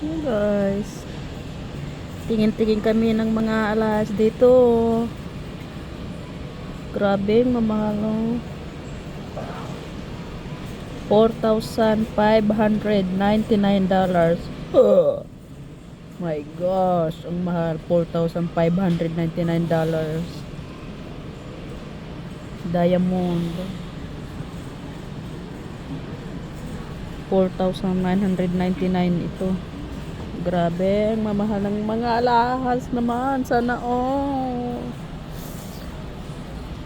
Hey guys, tingin-tingin kami ng mga alas dito. Grabe, mamahal oh. $4,599. Oh my gosh, ang mahal. $4,599. Diamond. 4,999 ito. Grabe, ang mamahal ng mga alahas naman. Sana oh.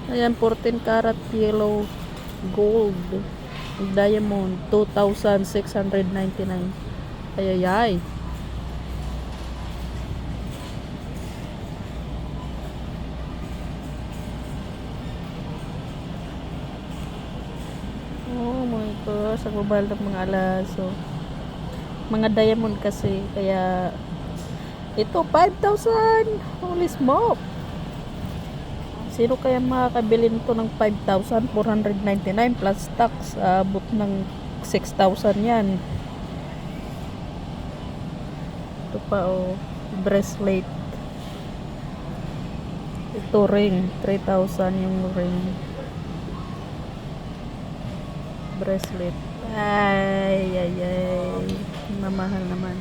Ayan, 14 karat yellow gold. Diamond, 2,699. Ayayay. Oh my gosh, ang babal ng mga alaso. Mga diamond kasi, kaya ito 5,000. Holy smoke. Sino kaya makakabili nito ng 5,499 plus tax? Abot ng 6,000 yan. Ito pa oh, bracelet. Ito ring, 3,000 yung ring. Bracelet. Ay, ay, ay. Mamahal naman.